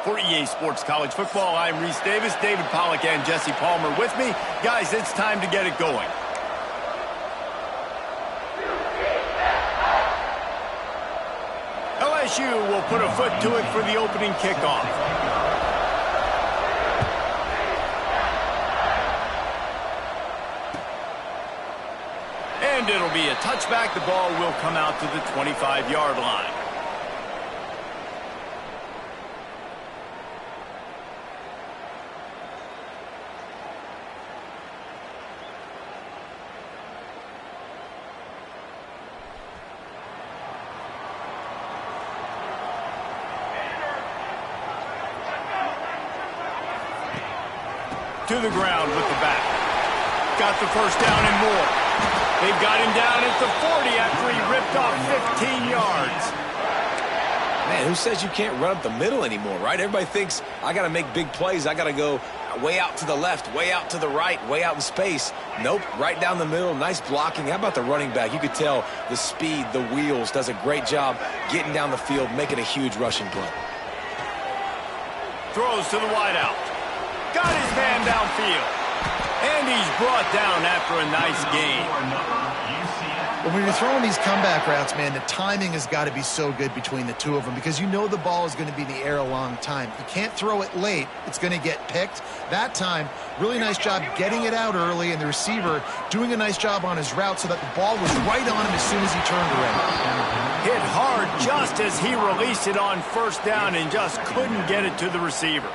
For EA Sports College Football, I'm Reese Davis, David Pollack, and Jesse Palmer with me. Guys, it's time to get it going. LSU will put a foot to it for the opening kickoff. And it'll be a touchback. The ball will come out to the 25-yard line. To the ground with the back. Got the first down and more. They've got him down at the 40 after he ripped off 15 yards. Man, who says you can't run up the middle anymore, right? Everybody thinks, I got to make big plays. I got to go way out to the left, way out to the right, way out in space. Nope, right down the middle. Nice blocking. How about the running back? You could tell the speed, the wheels, does a great job getting down the field, making a huge rushing play. Throws to the wideout. Got his man downfield. And he's brought down after a nice gain. When you're throwing these comeback routes, man, the timing has got to be so good between the two of them because you know the ball is going to be in the air a long time. You can't throw it late. It's going to get picked. That time, really nice job getting it out early, and the receiver doing a nice job on his route so that the ball was right on him as soon as he turned around. Hit hard just as he released it on first down and just couldn't get it to the receiver.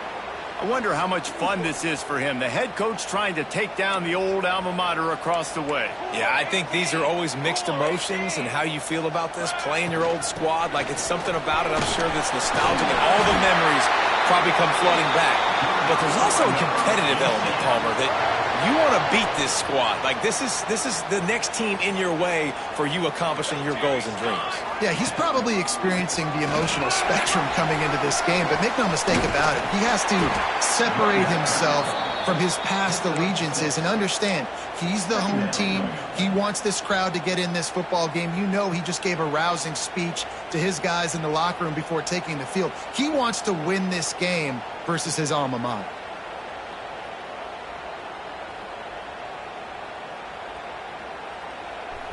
I wonder how much fun this is for him. The head coach trying to take down the old alma mater across the way. Yeah, I think these are always mixed emotions and how you feel about this, playing your old squad. Like, it's something about it, I'm sure, that's nostalgic, and all the memories probably come flooding back. But there's also a competitive element, Palmer, that you want to beat this squad. Like, this is the next team in your way for you accomplishing your goals and dreams. Yeah, he's probably experiencing the emotional spectrum coming into this game, but make no mistake about it. He has to separate himself from his past allegiances and understand he's the home team. He wants this crowd to get in this football game. You know, he just gave a rousing speech to his guys in the locker room before taking the field. He wants to win this game versus his alma mater.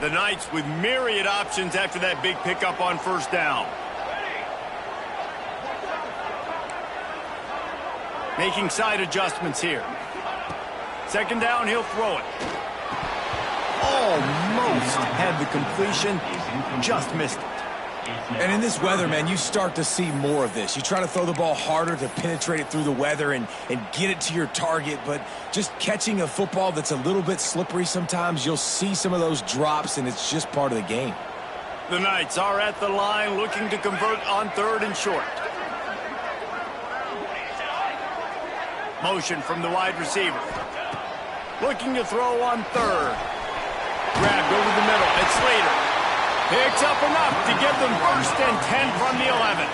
The Knights with myriad options after that big pickup on first down. Making side adjustments here. Second down, he'll throw it. Almost had the completion, just missed it. And in this weather, man, you start to see more of this. You try to throw the ball harder to penetrate it through the weather and get it to your target, but just catching a football that's a little bit slippery sometimes, you'll see some of those drops, and it's just part of the game. The Knights are at the line looking to convert on third and short. Motion from the wide receiver. Looking to throw on third. Grabbed over the middle. It's Slater. Picks up enough to give them first and 10 from the 11.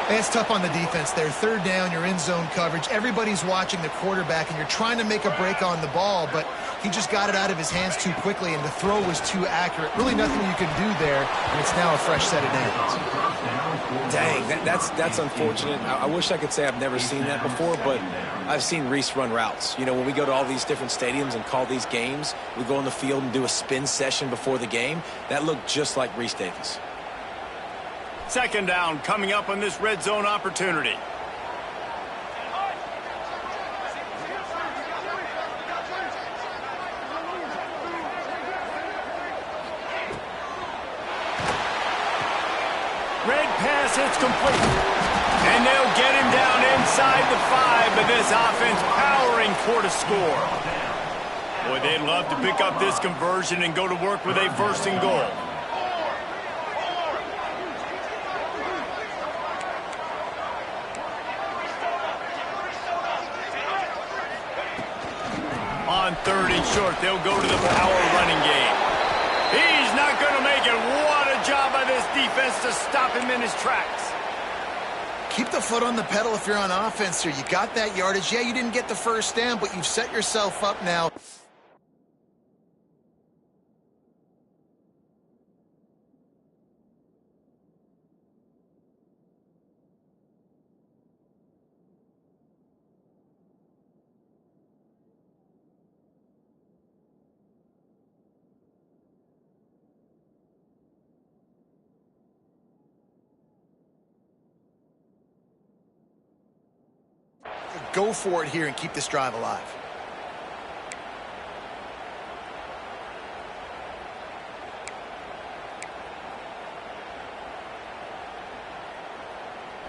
It's tough on the defense there. Third down, you're in zone coverage. Everybody's watching the quarterback, and you're trying to make a break on the ball, but he just got it out of his hands too quickly, and the throw was too accurate. Really nothing you can do there, and it's now a fresh set of downs. Dang, that's unfortunate. I wish I could say I've never seen that before, but I've seen Reese run routes. You know, when we go to all these different stadiums and call these games, we go on the field and do a spin session before the game. That looked just like Reese Davis. Second down coming up on this red zone opportunity. Red pass, it's complete. And they'll get him down inside the 5, but this offense powering for the score. Boy, they'd love to pick up this conversion and go to work with a first and goal. On third and short, they'll go to the power running game. He's not going to make it. What a job by this defense to stop him in his tracks. Keep the foot on the pedal if you're on offense here. You got that yardage. Yeah, you didn't get the first down, but you've set yourself up now. go for it here and keep this drive alive.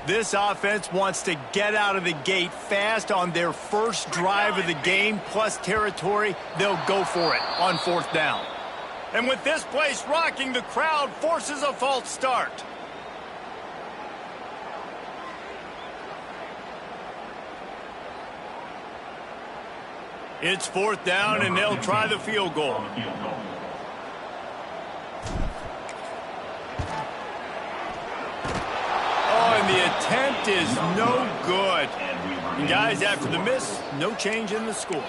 This offense wants to get out of the gate fast on their first drive of the game, plus territory. They'll go for it on 4th down. And with this place rocking, the crowd forces a false start. It's 4th down, and they'll try the field goal. And the attempt is no good. And guys, after the miss, no change in the score.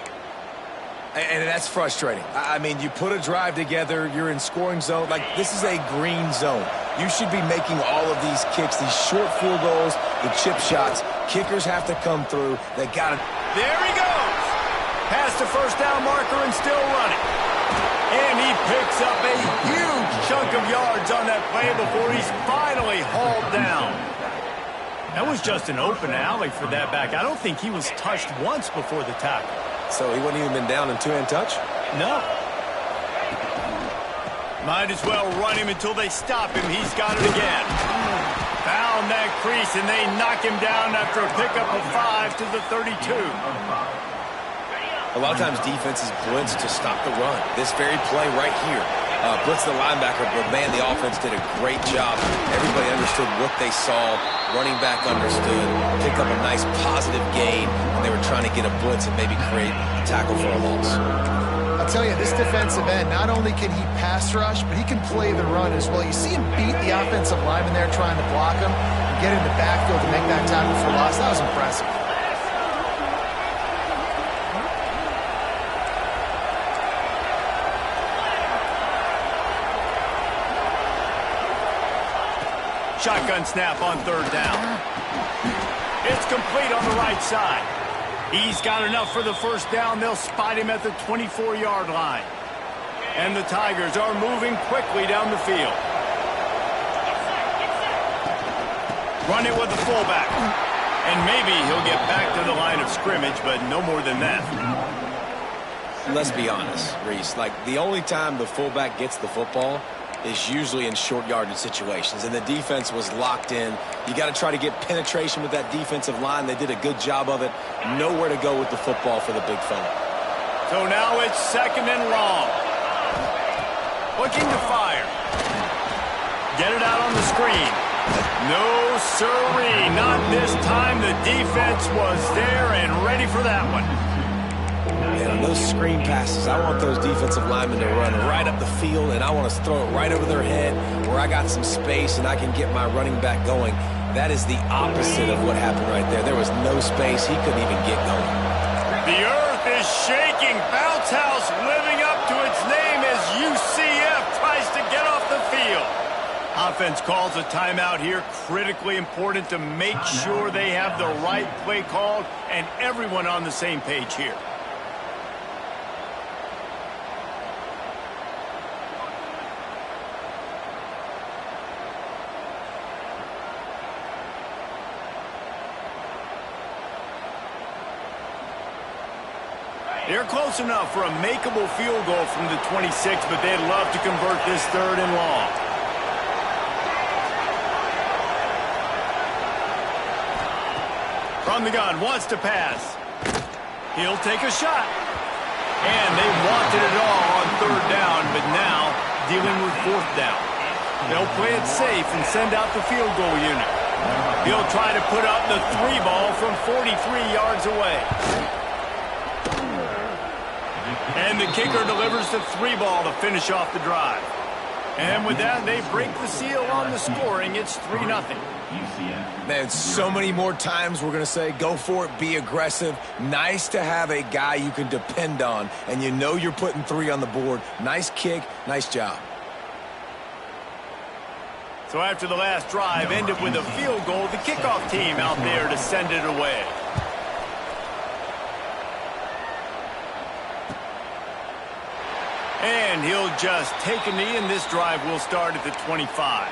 And that's frustrating. I mean, you put a drive together, you're in scoring zone. Like, this is a green zone. You should be making all of these kicks, these short field goals, the chip shots. Kickers have to come through. They got it. There he goes. Past the first down marker and still running. And he picks up a huge chunk of yards on that play before he's finally hauled down. That was just an open alley for that back. I don't think he was touched once before the tackle. So he wouldn't even been down in two-hand touch? No. Might as well run him until they stop him. He's got it again. Found that crease, and they knock him down after a pickup of 5 to the 32. A lot of times defenses blitz to stop the run. This very play right here. Blitz the linebacker, but man, the offense did a great job. Everybody understood what they saw. Running back understood. Picked up a nice positive gain, and they were trying to get a blitz and maybe create a tackle for a loss. I'll tell you, this defensive end, not only can he pass rush, but he can play the run as well. You see him beat the offensive lineman there trying to block him and get in the backfield to make that tackle for loss. That was impressive. Shotgun snap on 3rd down. It's complete on the right side. He's got enough for the first down. They'll spot him at the 24-yard line. And the Tigers are moving quickly down the field. Run it with the fullback. And maybe he'll get back to the line of scrimmage, but no more than that. Let's be honest, Reese. Like, the only time the fullback gets the football is usually in short yardage situations, and the defense was locked in. You got to try to get penetration with that defensive line. They did a good job of it. Nowhere to go with the football for the big fella. So now it's 2nd and long. Looking to fire. Get it out on the screen. No sirree, not this time. The defense was there and ready for that one. And on those screen passes, I want those defensive linemen to run right up the field, and I want to throw it right over their head where I got some space and I can get my running back going. That is the opposite of what happened right there. There was no space. He couldn't even get going. The earth is shaking. Bounce House living up to its name as UCF tries to get off the field. Offense calls a timeout here. Critically important to make sure they have the right play called and everyone on the same page here. They're close enough for a makeable field goal from the 26, but they'd love to convert this 3rd and long. From the gun, wants to pass. He'll take a shot. And they wanted it all on 3rd down, but now dealing with 4th down. They'll play it safe and send out the field goal unit. He'll try to put up the 3 ball from 43 yards away. And the kicker delivers the 3 ball to finish off the drive. And with that, they break the seal on the scoring. It's 3-0. Man, so many more times we're going to say, go for it, be aggressive. Nice to have a guy you can depend on, and you know you're putting 3 on the board. Nice kick, nice job. So after the last drive ended with a field goal, the kickoff team out there to send it away. And he'll just take a knee, and this drive will start at the 25.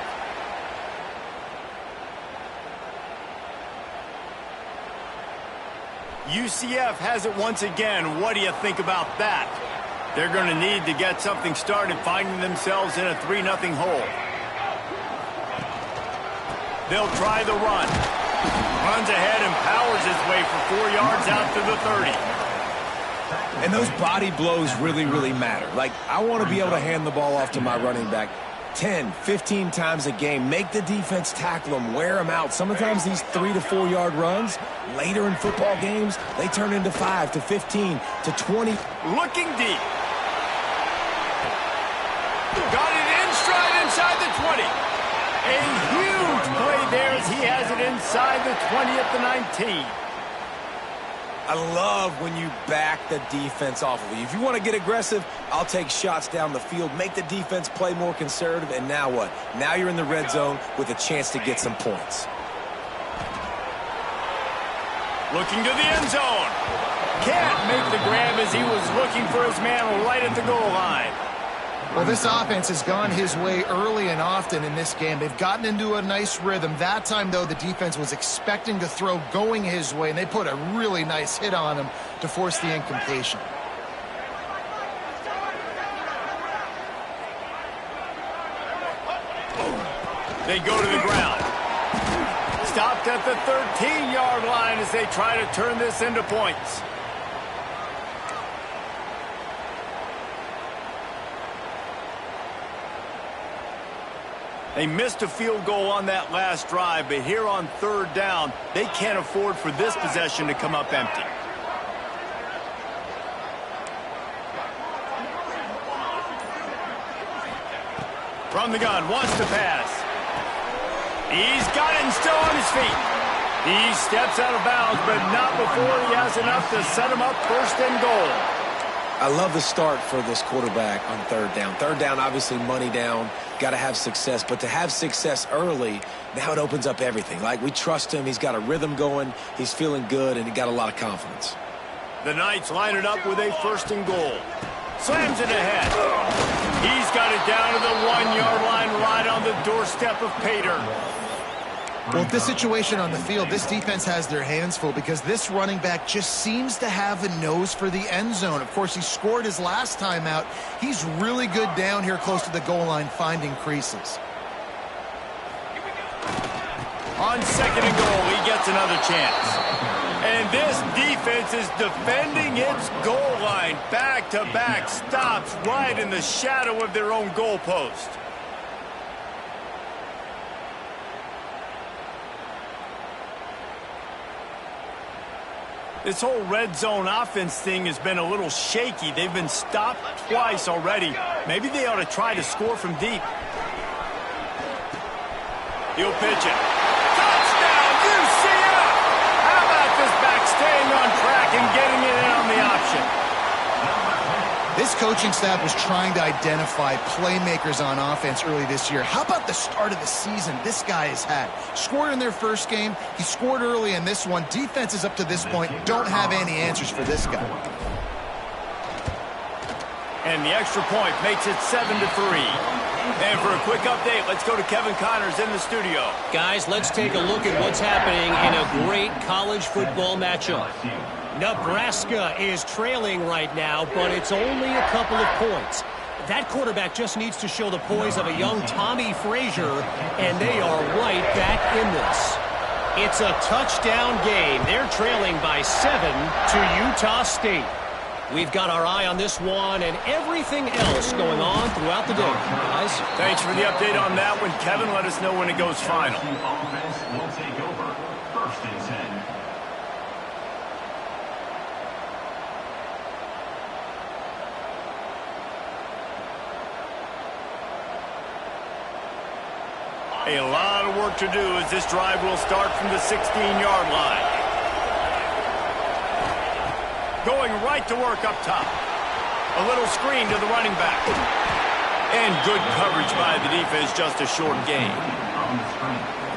UCF has it once again. What do you think about that? They're going to need to get something started, finding themselves in a 3-0 hole. They'll try the run. Runs ahead and powers his way for 4 yards out to the 30. And those body blows really, really matter. Like, I want to be able to hand the ball off to my running back 10, 15 times a game. Make the defense tackle them, wear them out. Sometimes these 3 to 4 yard runs, later in football games, they turn into 5 to 15 to 20. Looking deep. Got it in stride inside the 20. A huge play there as he has it inside the 20 at the 19. I love when you back the defense off of you. If you want to get aggressive, I'll take shots down the field, make the defense play more conservative, and now what? Now you're in the red zone with a chance to get some points. Looking to the end zone. Can't make the grab as he was looking for his man right at the goal line. Well, this offense has gone his way early and often in this game. They've gotten into a nice rhythm. That time, though, the defense was expecting to throw going his way, and they put a really nice hit on him to force the incompletion. They go to the ground. Stopped at the 13-yard line as they try to turn this into points. They missed a field goal on that last drive, but here on 3rd down, they can't afford for this possession to come up empty. From the gun, wants to pass. He's got it and still on his feet. He steps out of bounds, but not before he has enough to set him up 1st and goal. I love the start for this quarterback on 3rd down. 3rd down, obviously money down, got to have success. But to have success early, now it opens up everything. Like, we trust him. He's got a rhythm going. He's feeling good, and he got a lot of confidence. The Knights line it up with a 1st and goal. Slams it ahead. He's got it down to the 1-yard line right on the doorstep of Pater. Well, with this situation on the field, this defense has their hands full because this running back just seems to have a nose for the end zone. Of course, he scored his last time out. He's really good down here close to the goal line, finding creases. On 2nd and goal, he gets another chance. And this defense is defending its goal line. Back-to-back stops right in the shadow of their own goalpost. This whole red zone offense thing has been a little shaky. They've been stopped twice already. Maybe they ought to try to score from deep. He'll pitch it. Touchdown, UCF! How about this back staying on track and getting it in on the option? This coaching staff was trying to identify playmakers on offense early this year. How about the start of the season this guy has had? Scored in their first game. He scored early in this one. Defenses up to this point don't have any answers for this guy. And the extra point makes it 7-3. And for a quick update, let's go to Kevin Connors in the studio. Guys, let's take a look at what's happening in a great college football matchup. Nebraska is trailing right now, but it's only a couple of points. That quarterback just needs to show the poise of a young Tommy Frazier, and they are right back in this. It's a touchdown game. They're trailing by 7 to Utah State. We've got our eye on this one and everything else going on throughout the day, guys. Thanks for the update on that one, Kevin. Let us know when it goes final. Offense will take over. 1st and 10. A lot of work to do as this drive will start from the 16-yard line. Going right to work up top. A little screen to the running back. And good coverage by the defense, just a short gain.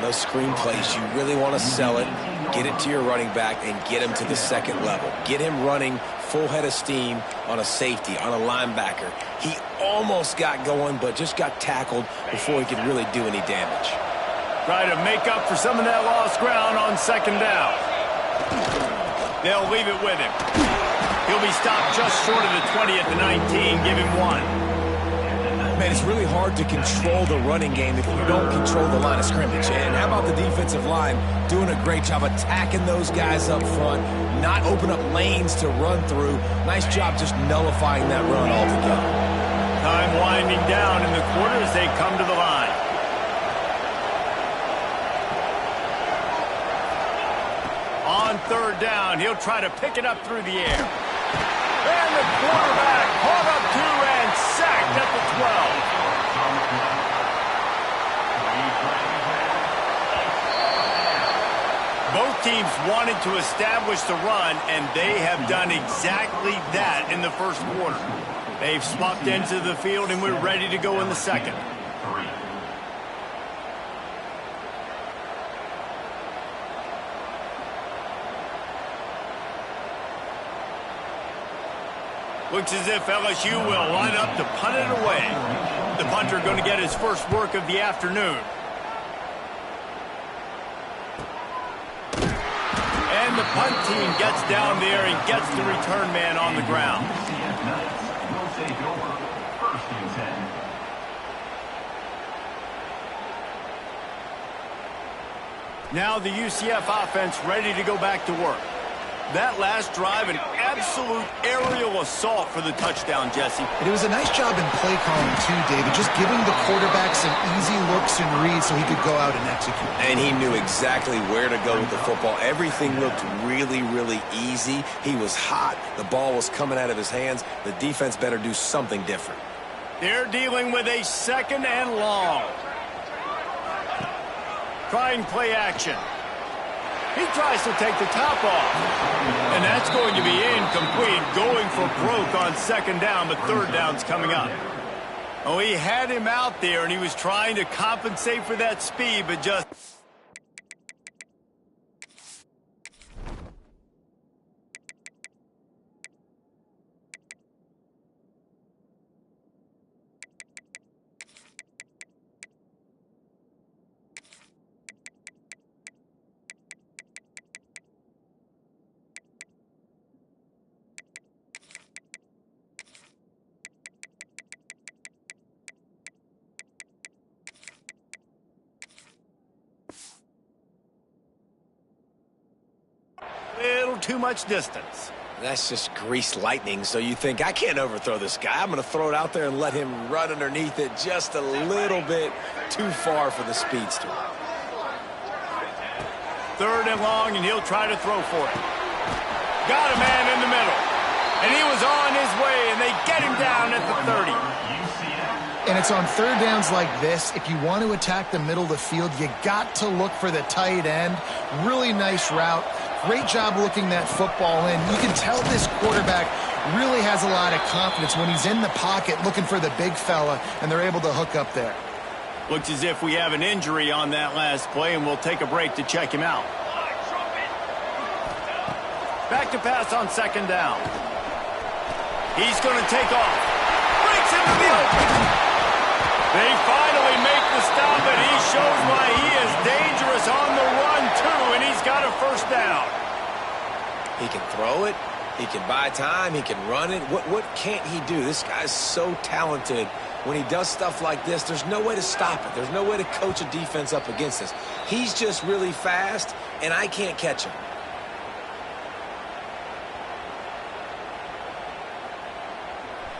Those screen plays, you really want to sell it, get it to your running back, and get him to the 2nd level. Get him running full head of steam on a safety, on a linebacker. He almost got going, but just got tackled before he could really do any damage. Try to make up for some of that lost ground on 2nd down. They'll leave it with him. He'll be stopped just short of the 20 at the 19. Give him 1. Man, it's really hard to control the running game if you don't control the line of scrimmage. And how about the defensive line doing a great job attacking those guys up front, not open up lanes to run through. Nice job just nullifying that run altogether. Time winding down in the quarter as they come to the line. On third down, he'll try to pick it up through the air. And the quarterback caught up to and sacked at the 12. Both teams wanted to establish the run, and they have done exactly that in the first quarter. They've swapped ends of the field, and we're ready to go in the second. Looks as if LSU will line up to punt it away. The punter going to get his first work of the afternoon. And the punt team gets down there and gets the return man on the ground. Now the UCF offense ready to go back to work. That last drive, an absolute aerial assault for the touchdown, Jesse. And it was a nice job in play calling, too, David, just giving the quarterback some easy looks and reads so he could go out and execute. And he knew exactly where to go with the football. Everything looked really, really easy. He was hot. The ball was coming out of his hands. The defense better do something different. They're dealing with a second and long. Trying play action. He tries to take the top off. And that's going to be incomplete, going for broke on second down, but third down's coming up. Oh, he had him out there, and he was trying to compensate for that speed, but just... little too much distance. That's just greased lightning, so you think, I can't overthrow this guy. I'm going to throw it out there and let him run underneath it just a little bit too far for the speedster. Third and long, and he'll try to throw for it. Got a man in the middle. And he was on his way, and they get him down at the 30. And it's on third downs like this, if you want to attack the middle of the field, you got to look for the tight end. Really nice route. Great job looking that football in. You can tell this quarterback really has a lot of confidence when he's in the pocket looking for the big fella, and they're able to hook up there. Looks as if we have an injury on that last play, and we'll take a break to check him out. Back to pass on second down. He's going to take off. Breaks into the open. They finally make the stop, and he shows why he is dangerous on the run, too, and he's got a first down. He can throw it. He can buy time. He can run it. What can't he do? This guy's so talented. When he does stuff like this, there's no way to stop it. There's no way to coach a defense up against this. He's just really fast, and I can't catch him.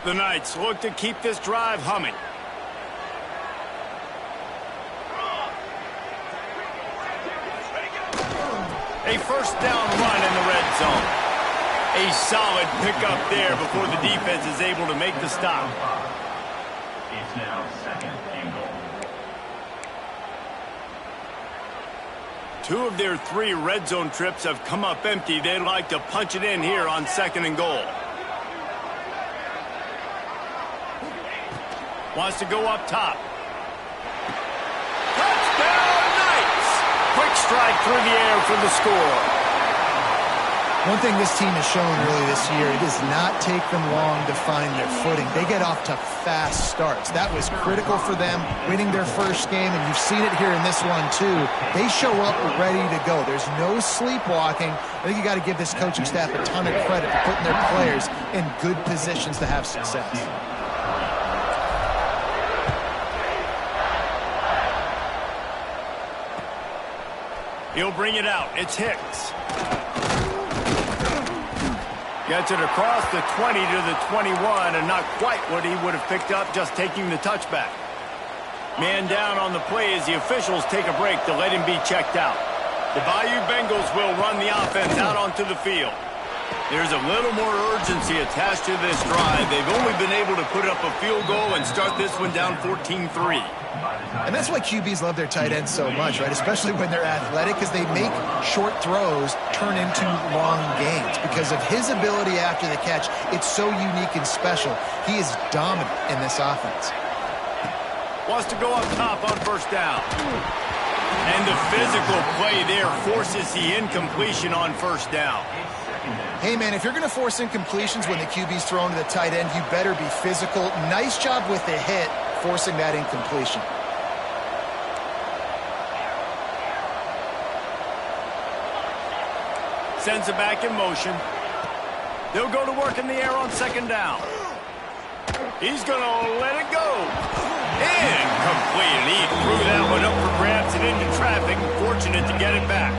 The Knights look to keep this drive humming. A first down run in the red zone. A solid pickup there before the defense is able to make the stop. It's now second and goal. 2 of their 3 red zone trips have come up empty. They'd like to punch it in here on second and goal. Wants to go up top. Touchdown, Knights! Quick strike through the air for the score. One thing this team has shown early this year, it does not take them long to find their footing. They get off to fast starts. That was critical for them, winning their first game, and you've seen it here in this one too. They show up ready to go. There's no sleepwalking. I think you got to give this coaching staff a ton of credit for putting their players in good positions to have success. He'll bring it out. It's Hicks. Gets it across the 20 to the 21, and not quite what he would have picked up just taking the touchback. Man down on the play as the officials take a break to let him be checked out. The Bayou Bengals will run the offense out onto the field. There's a little more urgency attached to this drive. They've only been able to put up a field goal and start this one down 14-3. And that's why QBs love their tight ends so much, right? Especially when they're athletic, because they make short throws turn into long gains. Because of his ability after the catch, it's so unique and special. He is dominant in this offense. Wants to go up top on first down. And the physical play there forces the incompletion on first down. Hey, man, if you're going to force incompletions when the QB's thrown to the tight end, you better be physical. Nice job with the hit, forcing that incompletion. Sends it back in motion. They'll go to work in the air on second down. He's going to let it go. Incomplete. And he threw that one up for grabs and into traffic. Fortunate to get it back.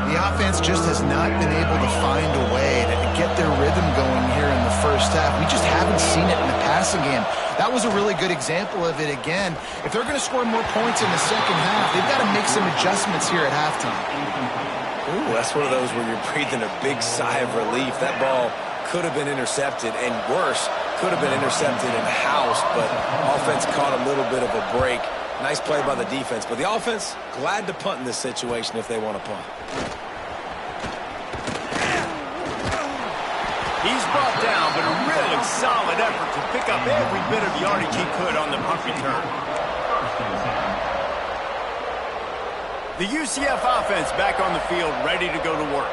The offense just has not been able to find a way to get their rhythm going here in the first half. We just haven't seen it in the passing game. That was a really good example of it again. If they're going to score more points in the second half, they've got to make some adjustments here at halftime. Ooh, that's one of those where you're breathing a big sigh of relief. That ball could have been intercepted, and worse, could have been intercepted in house, but offense caught a little bit of a break. Nice play by the defense, but the offense, glad to punt in this situation if they want to punt. He's brought down, but a really solid effort to pick up every bit of yardage he could on the punt return. The UCF offense back on the field, ready to go to work.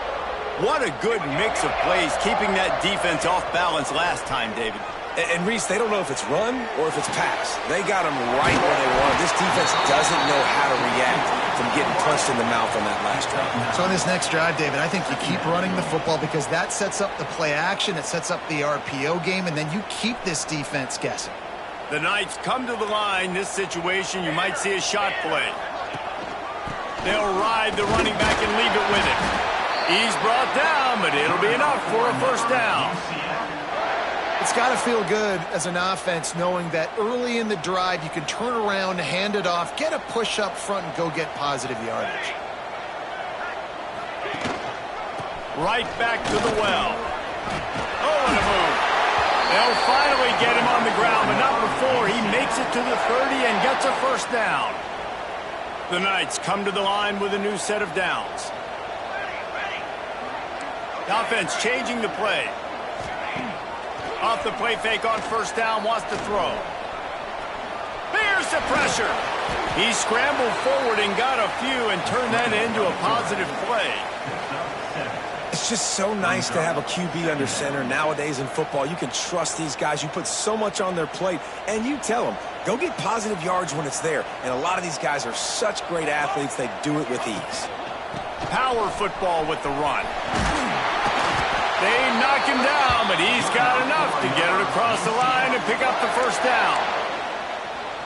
What a good mix of plays, keeping that defense off balance last time, David. And Reese, they don't know if it's run or if it's pass. They got them right where they want. This defense doesn't know how to react from getting punched in the mouth on that last drive. So on this next drive, David, I think you keep running the football because that sets up the play action, it sets up the RPO game, and then you keep this defense guessing. The Knights come to the line. This situation, you might see a shot play. They'll ride the running back and leave it with him. He's brought down, but it'll be enough for a first down. It's got to feel good as an offense knowing that early in the drive you can turn around, hand it off, get a push up front, and go get positive yardage. Right back to the well. Oh, what a move. They'll finally get him on the ground, but not before he makes it to the 30 and gets a first down. The Knights come to the line with a new set of downs. The offense changing the play. Off the play fake on first down, wants to throw. Here's the pressure. He scrambled forward and got a few and turned that into a positive play. It's just so nice to have a QB under center. Nowadays in football, you can trust these guys. You put so much on their plate, and you tell them, go get positive yards when it's there. And a lot of these guys are such great athletes, they do it with ease. Power football with the run. They knock him down, but he's got enough to get it across the line and pick up the first down.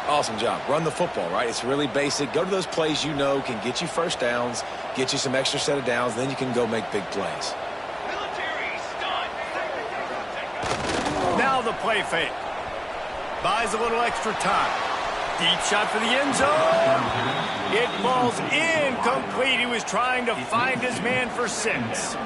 Awesome job. Run the football, right? It's really basic. Go to those plays you know can get you first downs, get you some extra set of downs, then you can go make big plays. Now the play fake. Buys a little extra time. Deep shot for the end zone. It falls incomplete. He was trying to find his man for 6.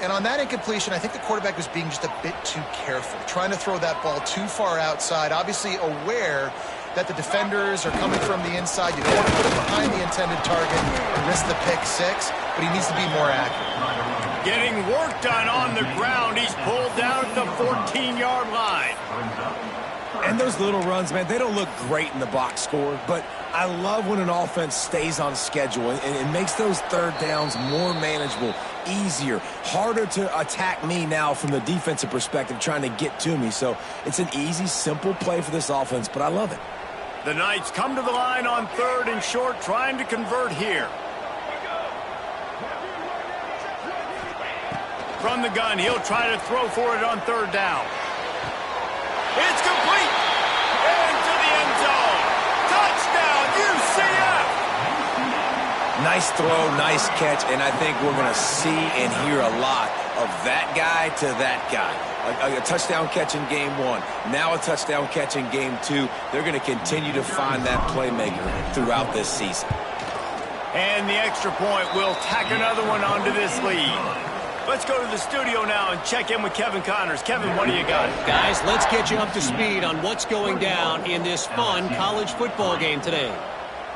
And on that incompletion, I think the quarterback was being just a bit too careful, trying to throw that ball too far outside, obviously aware that the defenders are coming from the inside. You don't want to put it behind the intended target and risk the pick 6, but he needs to be more accurate. Getting work done on the ground. He's pulled down at the 14-yard line. And those little runs, man, they don't look great in the box score, but I love when an offense stays on schedule and it makes those third downs more manageable, easier, harder to attack me now from the defensive perspective trying to get to me. So it's an easy, simple play for this offense, but I love it. The Knights come to the line on 3rd and short, trying to convert here. From the gun, he'll try to throw for it on 3rd down. It's complete. Into the end zone. Touchdown, UCF. Nice throw, nice catch, and I think we're going to see and hear a lot of that guy to that guy. A touchdown catch in game 1, now a touchdown catch in game 2. They're going to continue to find that playmaker throughout this season. And the extra point will tack another one onto this lead. Let's go to the studio now and check in with Kevin Connors. Kevin, what do you got? Guys, let's get you up to speed on what's going down in this fun college football game today.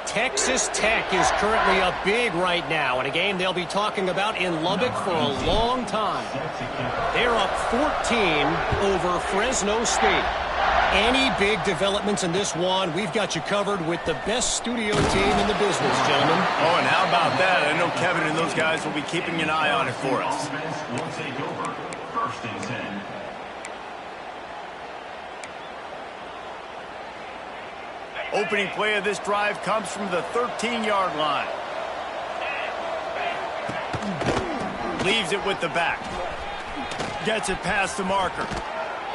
Texas Tech is currently up big right now in a game they'll be talking about in Lubbock for a long time. They're up 14 over Fresno State. Any big developments in this one, we've got you covered with the best studio team in the business, gentlemen. Oh, and how about that? I know Kevin and those guys will be keeping an eye on it for us. Will take over 1st and 10. Opening play of this drive comes from the 13-yard line. Leaves it with the back. Gets it past the marker.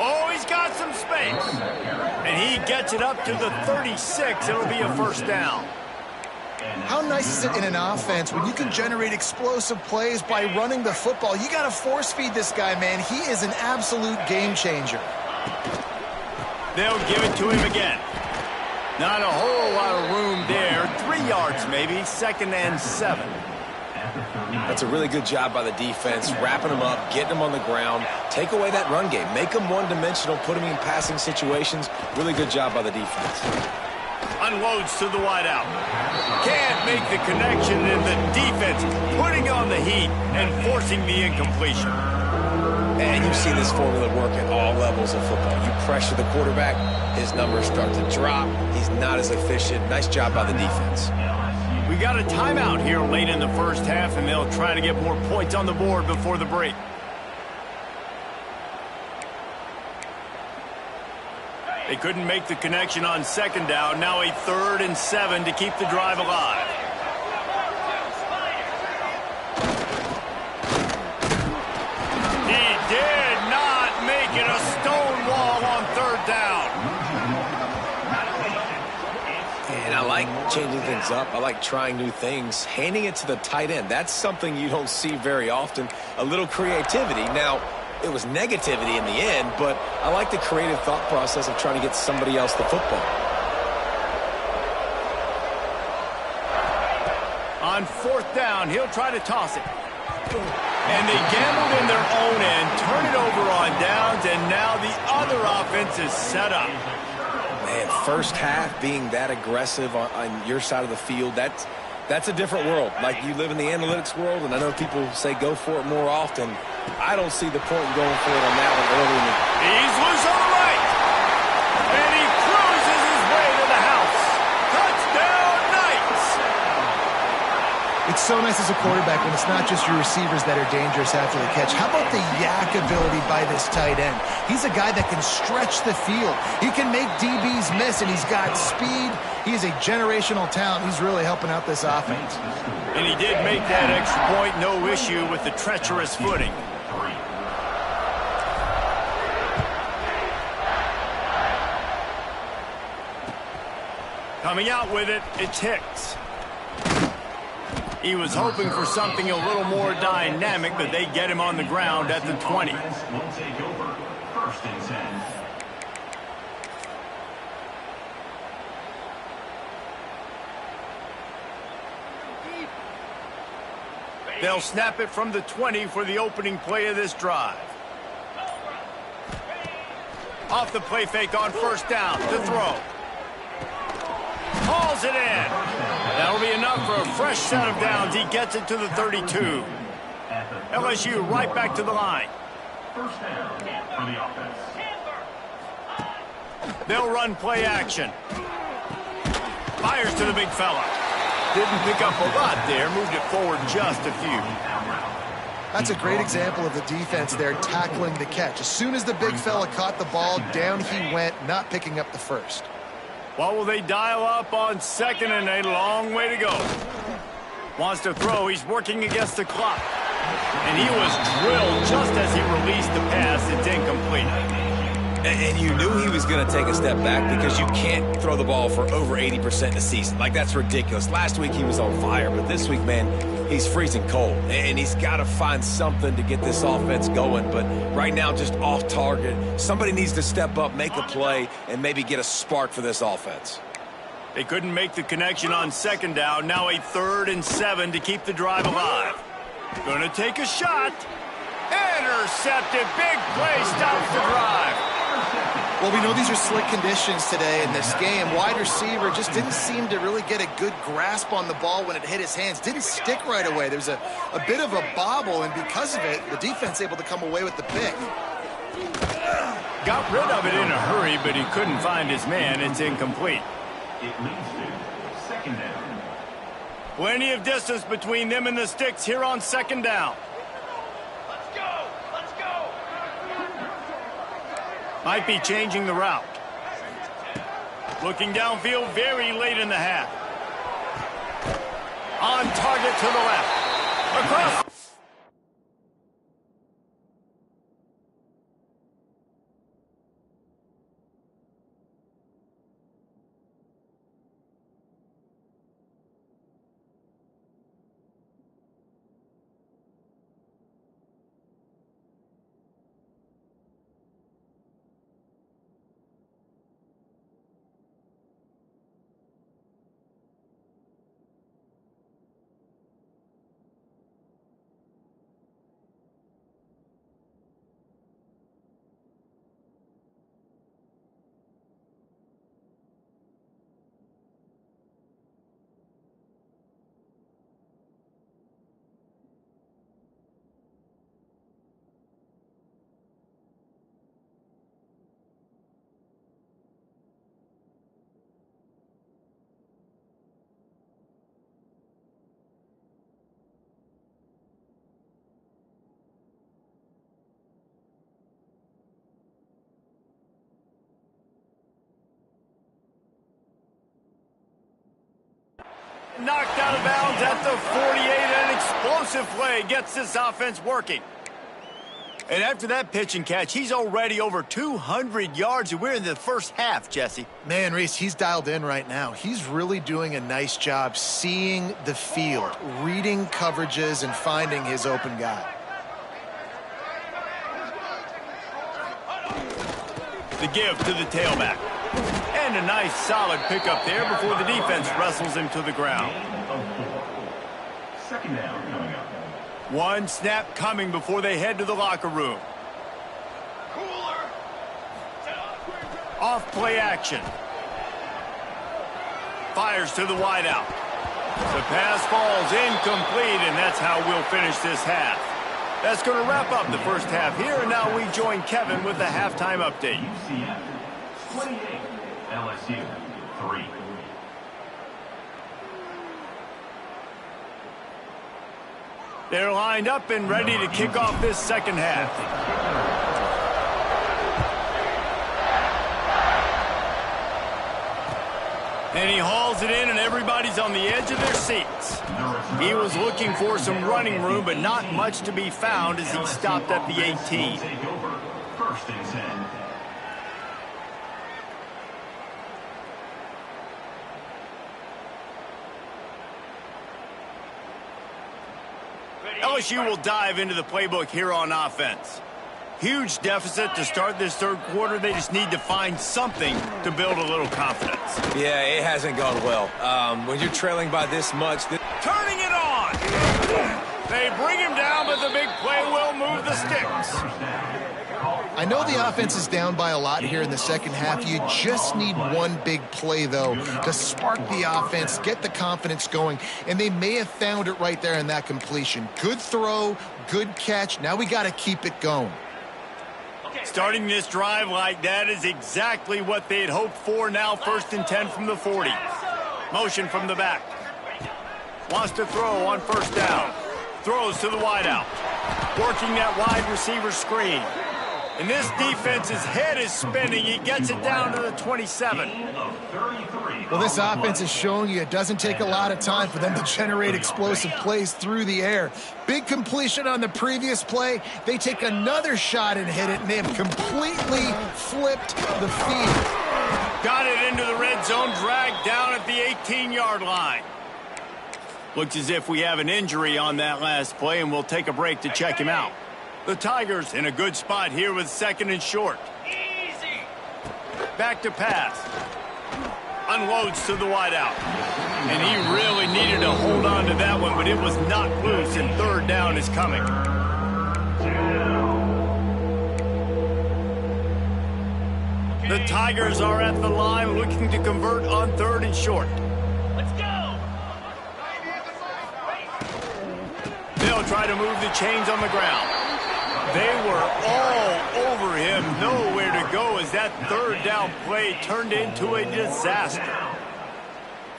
Oh, he's got some space. And he gets it up to the 36. It'll be a 1st down. How nice is it in an offense when you can generate explosive plays by running the football? You got to force feed this guy, man. He is an absolute game changer. They'll give it to him again. Not a whole lot of room there. 3 yards maybe. 2nd and 7. That's a really good job by the defense, wrapping them up, getting them on the ground, take away that run game, make them one-dimensional, put them in passing situations. Really good job by the defense. Unloads to the wideout. Can't make the connection, and the defense putting on the heat and forcing the incompletion. And you've seen this formula work at all levels of football. You pressure the quarterback, his numbers start to drop. He's not as efficient. Nice job by the defense. We got a timeout here late in the 1st half, and they'll try to get more points on the board before the break. They couldn't make the connection on 2nd down. Now a 3rd and 7 to keep the drive alive. He did not make it a stone wall on 3rd down. And I like changing things up. I like trying new things. Handing it to the tight end, that's something you don't see very often. A little creativity. Now, it was negativity in the end, but I like the creative thought process of trying to get somebody else the football. On 4th down, he'll try to toss it. And they gambled in their own end, turn it over on downs, and now the other offense is set up. Man, 1st half being that aggressive on your side of the field, that's a different world. Like, you live in the analytics world, and I know people say go for it more often. I don't see the point in going for it on that one early in the... He's loose on the right. And he cruises his way to the house. Touchdown, Knights! It's so nice as a quarterback when it's not just your receivers that are dangerous after the catch. How about the yak ability by this tight end? He's a guy that can stretch the field. He can make DBs miss, and he's got speed. He's a generational talent. He's really helping out this offense. And he did make that extra point, no issue with the treacherous footing. Coming out with it, it's Hicks. He was hoping for something a little more dynamic, but they get him on the ground at the 20. Will take over 1st and 10. They'll snap it from the 20 for the opening play of this drive. Off the play fake on 1st down to throw. Hauls it in. That'll be enough for a fresh set of downs. He gets it to the 32. LSU right back to the line. 1st down for the offense. They'll run play action. Fires to the big fella. Didn't pick up a lot there. Moved it forward just a few. That's a great example of the defense there tackling the catch. As soon as the big fella caught the ball, down he went, not picking up the first. What will they dial up on second, and a long way to go? Wants to throw. He's working against the clock. And he was drilled just as he released the pass. It's incomplete. And you knew he was going to take a step back because you can't throw the ball for over 80% in a season. Like, that's ridiculous. Last week he was on fire, but this week, man, he's freezing cold. And he's got to find something to get this offense going. But right now, just off target. Somebody needs to step up, make a play, and maybe get a spark for this offense. They couldn't make the connection on second down. Now a 3rd and 7 to keep the drive alive. Gonna take a shot. Intercepted. Big play stops the drive. Well, we know these are slick conditions today in this game. Wide receiver just didn't seem to really get a good grasp on the ball when it hit his hands. Didn't stick right away. There was a bit of a bobble, and because of it, the defense able to come away with the pick. Got rid of it in a hurry, but he couldn't find his man. It's incomplete. It leads to second down. Plenty of distance between them and the sticks here on second down. Let's go! Let's go! Might be changing the route. Looking downfield very late in the half. On target to the left. Across. Knocked out of bounds at the 48. An explosive play gets this offense working. And after that pitch and catch, he's already over 200 yards, and we're in the first half, Jesse. Man, Reese, he's dialed in right now. He's really doing a nice job seeing the field, reading coverages, and finding his open guy. The give to the tailback. And a nice solid pickup there before the defense wrestles him to the ground. Second down coming up. One snap coming before they head to the locker room. Off play action. Fires to the wideout. The pass falls incomplete, and that's how we'll finish this half. That's going to wrap up the first half here, and now we join Kevin with the halftime update. UCF 28, LSU 3. They're lined up and ready to kick off this second half. And he hauls it in, and everybody's on the edge of their seats. He was looking for some running room, but not much to be found as he stopped at the 18. First and 10. LSU will dive into the playbook here on offense. Huge deficit to start this third quarter. They just need to find something to build a little confidence. Yeah, it hasn't gone well. When you're trailing by this much... Turning it on! They bring him down, but the big play will move the sticks. I know the offense is down by a lot here in the second half. You just need one big play, though, to spark the offense, get the confidence going, and they may have found it right there in that completion. Good throw, good catch. Now we got to keep it going. Okay, Starting this drive like that is exactly what they'd hoped for. Now 1st and 10 from the 40. Motion from the back. Wants to throw on 1st down. Throws to the wideout. Working that wide receiver screen. And this defense's head is spinning. He gets it down to the 27. Well, this offense is showing you it doesn't take a lot of time for them to generate explosive plays through the air. Big completion on the previous play. They take another shot and hit it, and they have completely flipped the field. Got it into the red zone, dragged down at the 18-yard line. Looks as if we have an injury on that last play, and we'll take a break to check him out. The Tigers in a good spot here with 2nd and short. Easy. Back to pass. Unloads to the wideout. And he really needed to hold on to that one, but it was knocked loose, and 3rd down is coming. The Tigers are at the line looking to convert on 3rd and short. Let's go. They'll try to move the chains on the ground. They were all over him, nowhere to go as that 3rd down play turned into a disaster.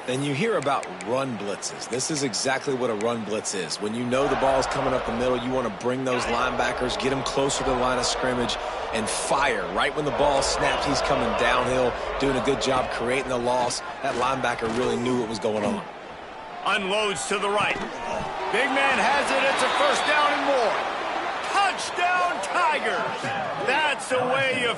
And you hear about run blitzes. This is exactly what a run blitz is. When you know the ball's coming up the middle, you want to bring those linebackers, get them closer to the line of scrimmage, and fire. Right when the ball snaps, he's coming downhill, doing a good job creating the loss. That linebacker really knew what was going on. Unloads to the right. Big man has it. It's a 1st down and more. Touchdown, Tigers! That's the way you...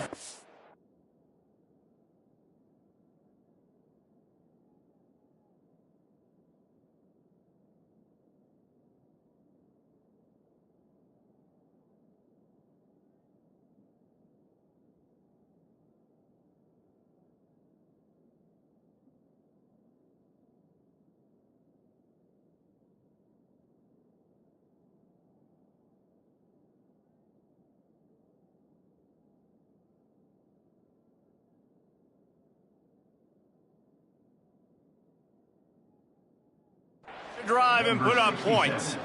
drive and put up points.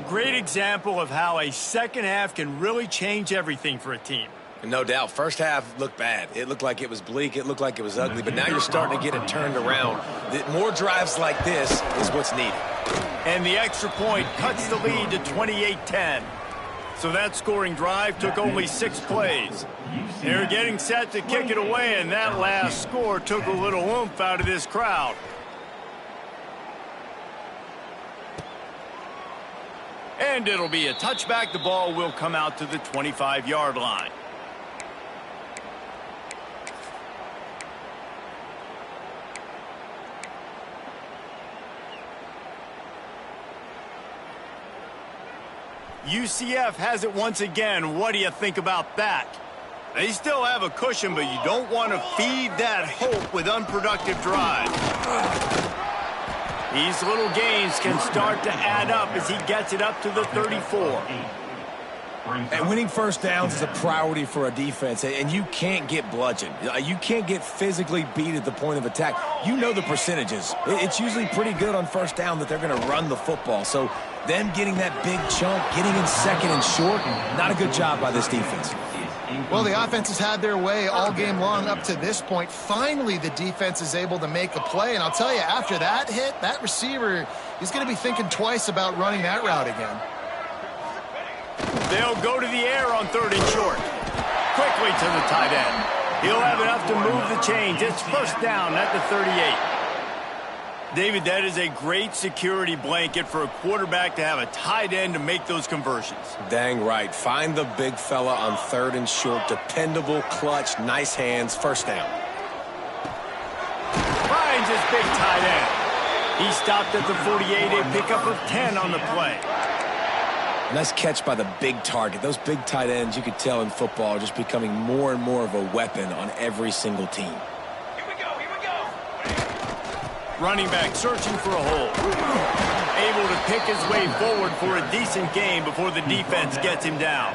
Great example of how a second half can really change everything for a team. No doubt. 1st half looked bad. It looked like it was bleak. It looked like it was ugly. But now you're starting to get it turned around. More drives like this is what's needed. And the extra point cuts the lead to 28-10. So that scoring drive took only 6 plays. They're getting set to kick it away, and that last score took a little oomph out of this crowd. And it'll be a touchback. The ball will come out to the 25-yard line. UCF has it once again. What do you think about that? They still have a cushion, but you don't want to feed that hope with unproductive drives. These little gains can start to add up as he gets it up to the 34. And winning 1st downs is a priority for a defense, and you can't get bludgeoned. You can't get physically beat at the point of attack. You know the percentages. It's usually pretty good on 1st down that they're going to run the football. So them getting that big chunk, getting in 2nd and short, not a good job by this defense. Well, the offense has had their way all game long up to this point. Finally, the defense is able to make a play. And I'll tell you, after that hit, that receiver, he's going to be thinking twice about running that route again. They'll go to the air on 3rd and short. Quickly to the tight end. He'll have enough to move the chains. It's 1st down at the 38. David, that is a great security blanket for a quarterback to have a tight end to make those conversions. Dang right. Find the big fella on 3rd and short. Dependable, clutch, nice hands. 1st down. Finds his big tight end. He stopped at the 48, a pickup of 10 on the play. Nice catch by the big target. Those big tight ends, you could tell in football, are just becoming more and more of a weapon on every single team. Running back searching for a hole. Able to pick his way forward for a decent gain before the defense gets him down.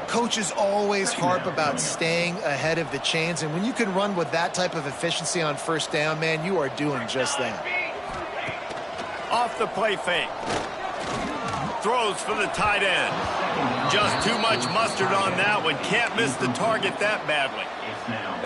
Coaches always harp about staying ahead of the chains, and when you can run with that type of efficiency on 1st down, man, you are doing just that. Off the play fake. throws for the tight end. Just too much mustard on that one. Can't miss the target that badly.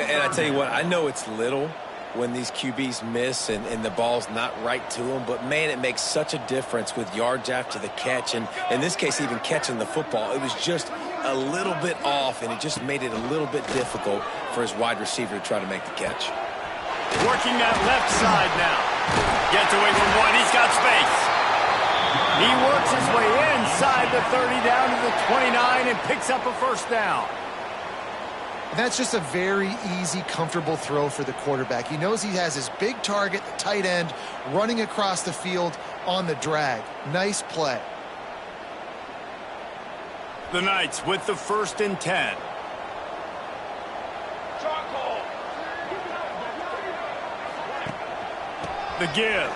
And I tell you what, I know it's little when these QBs miss and the ball's not right to them, but man, it makes such a difference with yards after the catch, and in this case, even catching the football. It was just a little bit off, and it just made it a little bit difficult for his wide receiver to try to make the catch. Working that left side now. Gets away from one. He's got space. He works his way inside the 30 down to the 29 and picks up a first down. That's just a very easy, comfortable throw for the quarterback. He knows he has his big target, the tight end, running across the field on the drag. Nice play. The Knights with the 1st and 10. The give.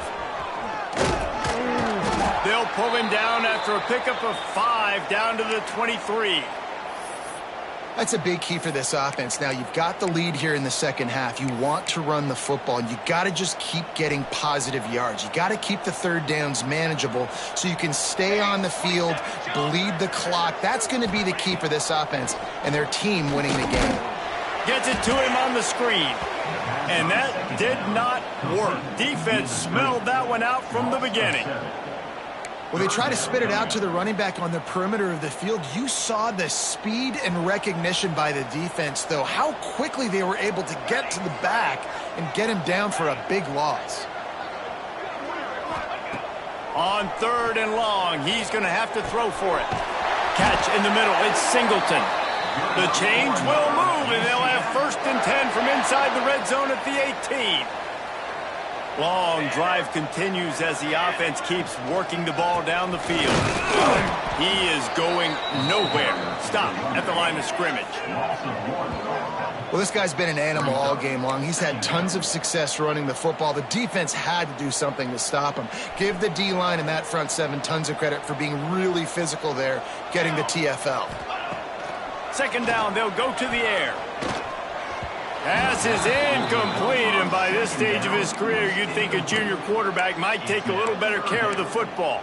They'll pull him down after a pickup of 5 down to the 23. That's a big key for this offense. Now, you've got the lead here in the second half. You want to run the football, and you got to just keep getting positive yards. You got to keep the third downs manageable so you can stay on the field, bleed the clock. That's going to be the key for this offense and their team winning the game. Gets it to him on the screen. And that did not work. Defense smelled that one out from the beginning. When they try to spit it out to the running back on the perimeter of the field, you saw the speed and recognition by the defense, though, how quickly they were able to get to the back and get him down for a big loss. On 3rd and long, he's going to have to throw for it. Catch in the middle. It's Singleton. The change will move, and they'll have 1st and 10 from inside the red zone at the 18. Long drive continues as the offense keeps working the ball down the field. He is going nowhere. Stop at the line of scrimmage. Well, this guy's been an animal all game long. He's had tons of success running the football. The defense had to do something to stop him. Give the D-line and that front 7 tons of credit for being really physical there, getting the TFL. 2nd down, they'll go to the air. Pass is incomplete, and by this stage of his career, you'd think a junior quarterback might take a little better care of the football.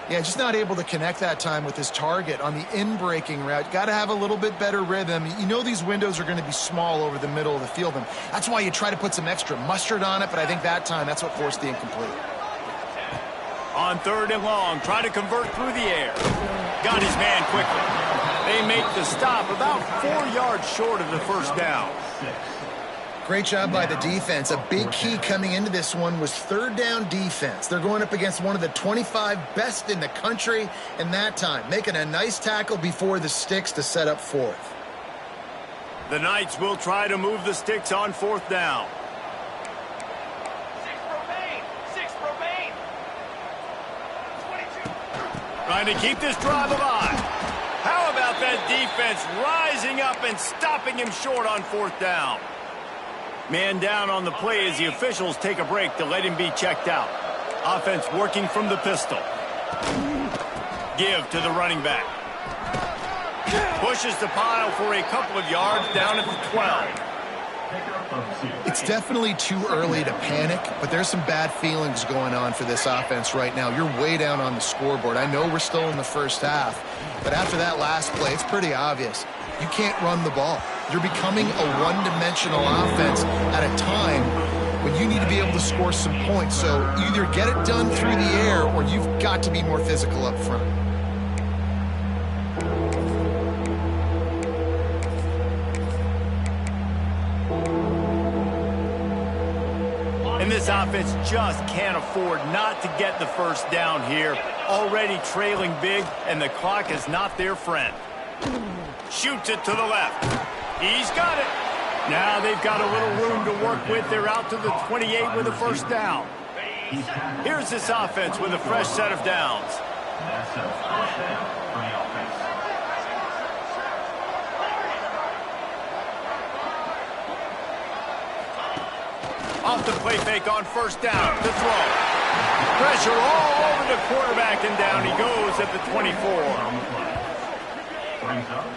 Yeah, just not able to connect that time with his target on the in-breaking route. Got to have a little bit better rhythm. You know these windows are going to be small over the middle of the field, and that's why you try to put some extra mustard on it, but I think that time that's what forced the incomplete. On 3rd and long, try to convert through the air. Got his man quickly. They make the stop about 4 yards short of the first down. Great job by the defense. A big key coming into this one was 3rd down defense. They're going up against one of the 25 best in the country in that time, making a nice tackle before the sticks to set up 4th. The Knights will try to move the sticks on 4th down. 6 remain. 22. Trying to keep this drive alive. How about that defense rising up and stopping him short on 4th down? Man down on the play as the officials take a break to let him be checked out. Offense working from the pistol. Give to the running back. Pushes the pile for a couple of yards down at the 12. It's definitely too early to panic, but there's some bad feelings going on for this offense right now. You're way down on the scoreboard. I know we're still in the first half, but after that last play, it's pretty obvious. You can't run the ball. You're becoming a one-dimensional offense at a time when you need to be able to score some points. So either get it done through the air or you've got to be more physical up front. And this offense just can't afford not to get the first down here. Already trailing big, and the clock is not their friend. Shoots it to the left. He's got it. Now they've got a little room to work with. They're out to the 28 with a first down. Here's this offense with a fresh set of downs. That's a first down for the offense. Off the play fake on first down. The throw. Pressure all over the quarterback, and down he goes at the 24.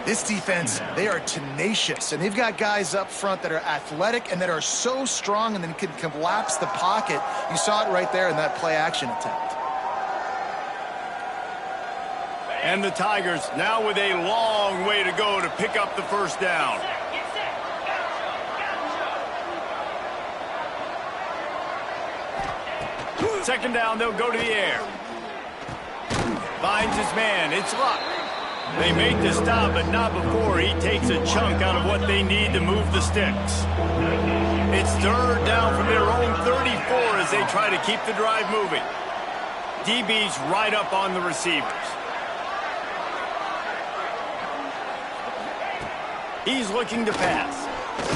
This defense, they are tenacious, and they've got guys up front that are athletic and that are so strong and then can collapse the pocket. You saw it right there in that play-action attempt. And the Tigers now with a long way to go to pick up the first down. Second down, they'll go to the air. Finds his man. It's Luck. They make the stop, but not before he takes a chunk out of what they need to move the sticks. It's third down from their own 34 as they try to keep the drive moving. DB's right up on the receivers. He's looking to pass.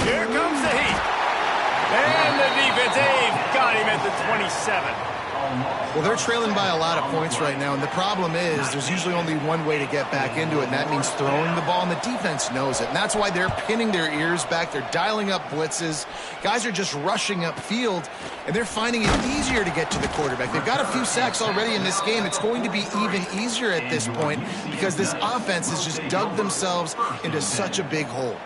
Here comes the heat. And the defense, they've got him at the 27. Well, they're trailing by a lot of points right now, and the problem is there's usually only one way to get back into it, and that means throwing the ball, and the defense knows it. And that's why they're pinning their ears back. They're dialing up blitzes. Guys are just rushing upfield, and they're finding it easier to get to the quarterback. They've got a few sacks already in this game. It's going to be even easier at this point because this offense has just dug themselves into such a big hole.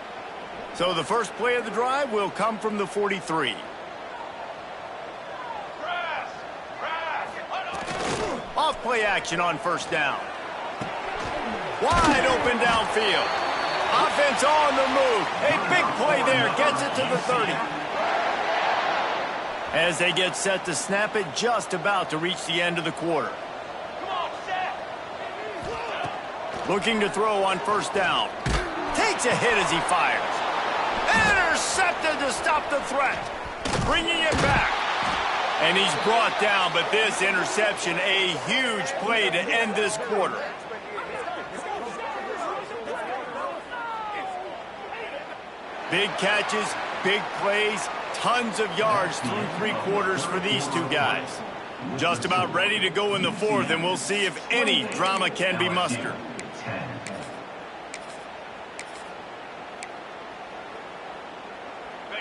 So the first play of the drive will come from the 43. Off play action on first down. Wide open downfield. Offense on the move. A big play there. Gets it to the 30. As they get set to snap it, just about to reach the end of the quarter. Looking to throw on first down. Takes a hit as he fires. Intercepted to stop the threat. Bringing it back. And he's brought down, but this interception, a huge play to end this quarter. Big catches, big plays, tons of yards through three quarters for these two guys. Just about ready to go in the fourth, and we'll see if any drama can be mustered.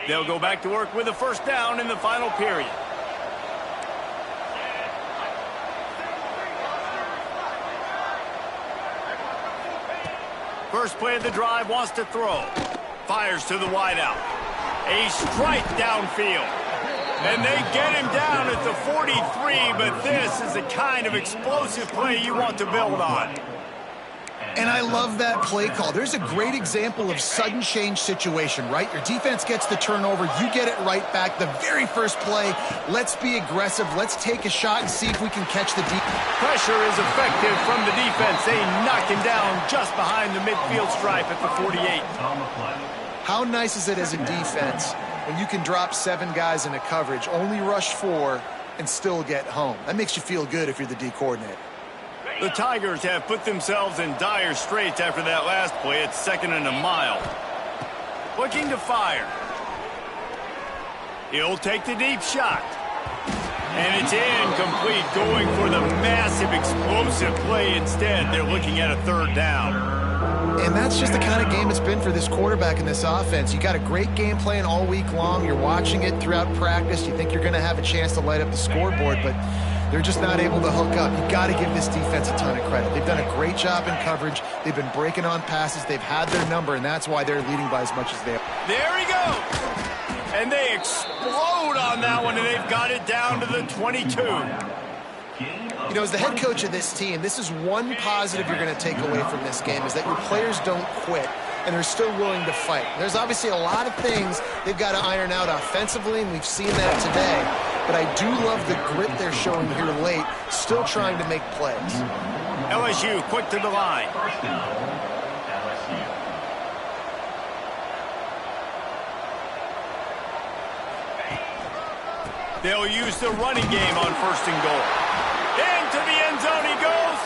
They'll go back to work with a first down in the final period. First play of the drive, wants to throw. Fires to the wideout. A strike downfield. And they get him down at the 43, but this is the kind of explosive play you want to build on. And I love that play call. There's a great example of sudden change situation, right? Your defense gets the turnover, you get it right back. The very first play, let's be aggressive. Let's take a shot and see if we can catch the deep. Pressure is effective from the defense. They knock him down just behind the midfield stripe at the 48. How nice is it as a defense when you can drop 7 guys in a coverage, only rush 4, and still get home? That makes you feel good if you're the D coordinator. The Tigers have put themselves in dire straits after that last play. It's 2nd and a mile. Looking to fire. He'll take the deep shot. And it's incomplete, going for the massive explosive play instead. They're looking at a 3rd down. And that's just the kind of game it's been for this quarterback in this offense. You got a great game plan all week long. You're watching it throughout practice. You think you're going to have a chance to light up the scoreboard, but they're just not able to hook up. You got to give this defense a ton of credit. They've done a great job in coverage. They've been breaking on passes. They've had their number, and that's why they're leading by as much as they are. There he goes. And they explode on that one, and they've got it down to the 22. You know, as the head coach of this team, this is one positive you're going to take away from this game, is that your players don't quit, and they're still willing to fight. There's obviously a lot of things they've got to iron out offensively, and we've seen that today. But I do love the grit they're showing here late, still trying to make plays. LSU quick to the line. They'll use the running game on 1st and goal. Into the end zone he goes.